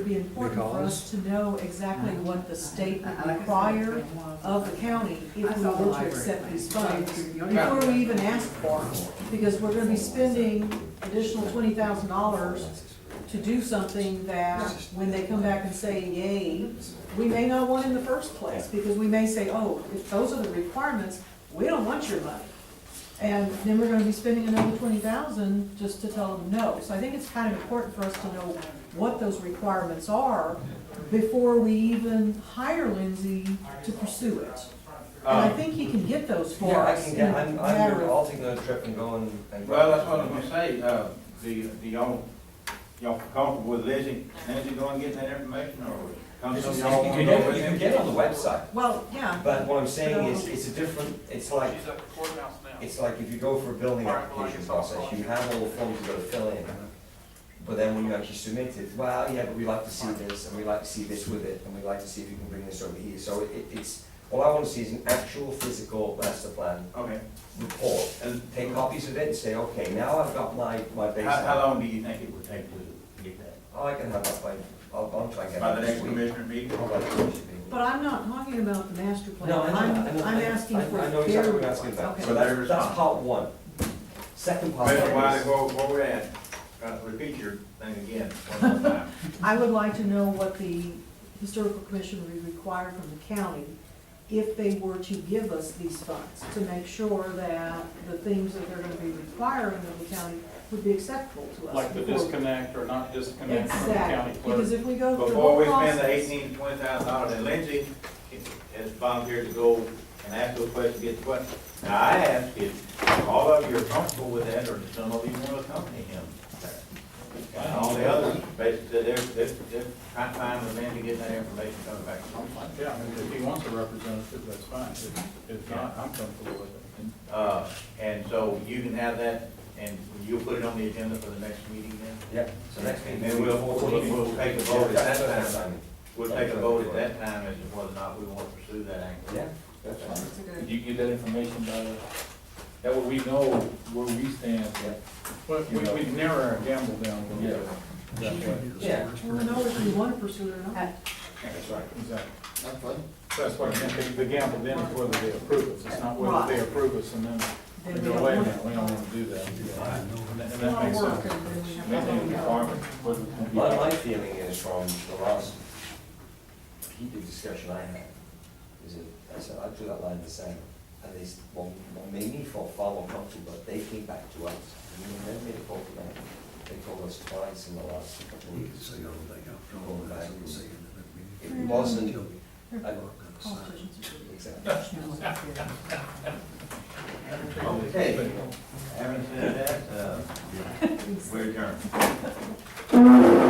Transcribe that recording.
be important for us to know exactly what the state would require of the county if we were to accept these funds, before we even ask for them. Because we're gonna be spending additional $20,000 to do something that, when they come back and say yay, we may not want in the first place, because we may say, oh, if those are the requirements, we don't want your money. And then we're gonna be spending another $20,000 just to tell them no. So I think it's kind of important for us to know what those requirements are before we even hire Lindsay to pursue it. And I think he can get those for Yeah, I us. can in get, a I'm matter good, of- I'll take another trip and go and. Well, that's what I'm gonna say, do y'all comfortable with Lindsay going and getting that information, or come You some can y'all wanna go get, with you can him? get it on the website, Well, yeah. but what I'm saying is, it's a different, it's like, She's at the courthouse now. it's like if you go for a building application process, you have all the forms you gotta fill in. But then when you actually submit it, well, yeah, but we like to see this, and we like to see this with it, and we like to see if you can bring this over here. So it's, all I wanna see is an actual physical master plan Okay, report. and Take copies of it and say, okay, now I've got my how baseline. long do you think it would take to get that? Oh, I can have that by, I'll try and get By it the this next week. commissioner meeting? Or by the commission meeting. But I'm not talking about the master plan. No, I know, I'm asking for I know exactly their what you're asking about. Okay. So that's part one. Second part Commissioner Wiley, is, where we're at, repeat your thing again, one more time. I would like to know what the historical commission would require from the county if they were to give us these funds, to make sure that the things that they're gonna be requiring of the county would be acceptable to us. Like the before- disconnect or not disconnect from the county Exactly, clerk. because if we go through the Before whole we spend the process. $18,000 to $20,000, and Lindsay has volunteered to go and ask those questions, get the questions. Now, I asked if all of you are comfortable with that, or does some of you want to accompany him? And all the others, basically, they're trying to find the man to get that information coming back. Yeah, if he wants a representative, that's fine. If not, I'm comfortable with it. And so you can have that, and you'll put it on the agenda for the next meeting then? yeah, so next meeting. And we'll take a vote at That's that what time. I'm We'll take a vote at that time as to whether or not we want to pursue that angle. Yeah, that's fine. That's a good- Could you get that information by, that way we know where we stand? But we narrow our gamble down a little bit. That way. Yeah. We'll know if we wanna pursue it or not. That's right, exactly. That's fine. That's what I meant, the gamble then is whether they approve us. It's not whether they approve us and then Then we we go, don't wait a want minute, we don't want to do that. And a that lot of makes work, sense. and then we have to Maintaining vote the no. farm wouldn't be. My feeling is from the last heated discussion I had, is that, I said, I drew that line in the sand, and they, made me feel far more comfortable, but they came back to us, and they never made a call to them. They told us twice in the last couple of weeks. Going back, it wasn't, Politicians are exactly. Okay, having said that, we're adjourned. good.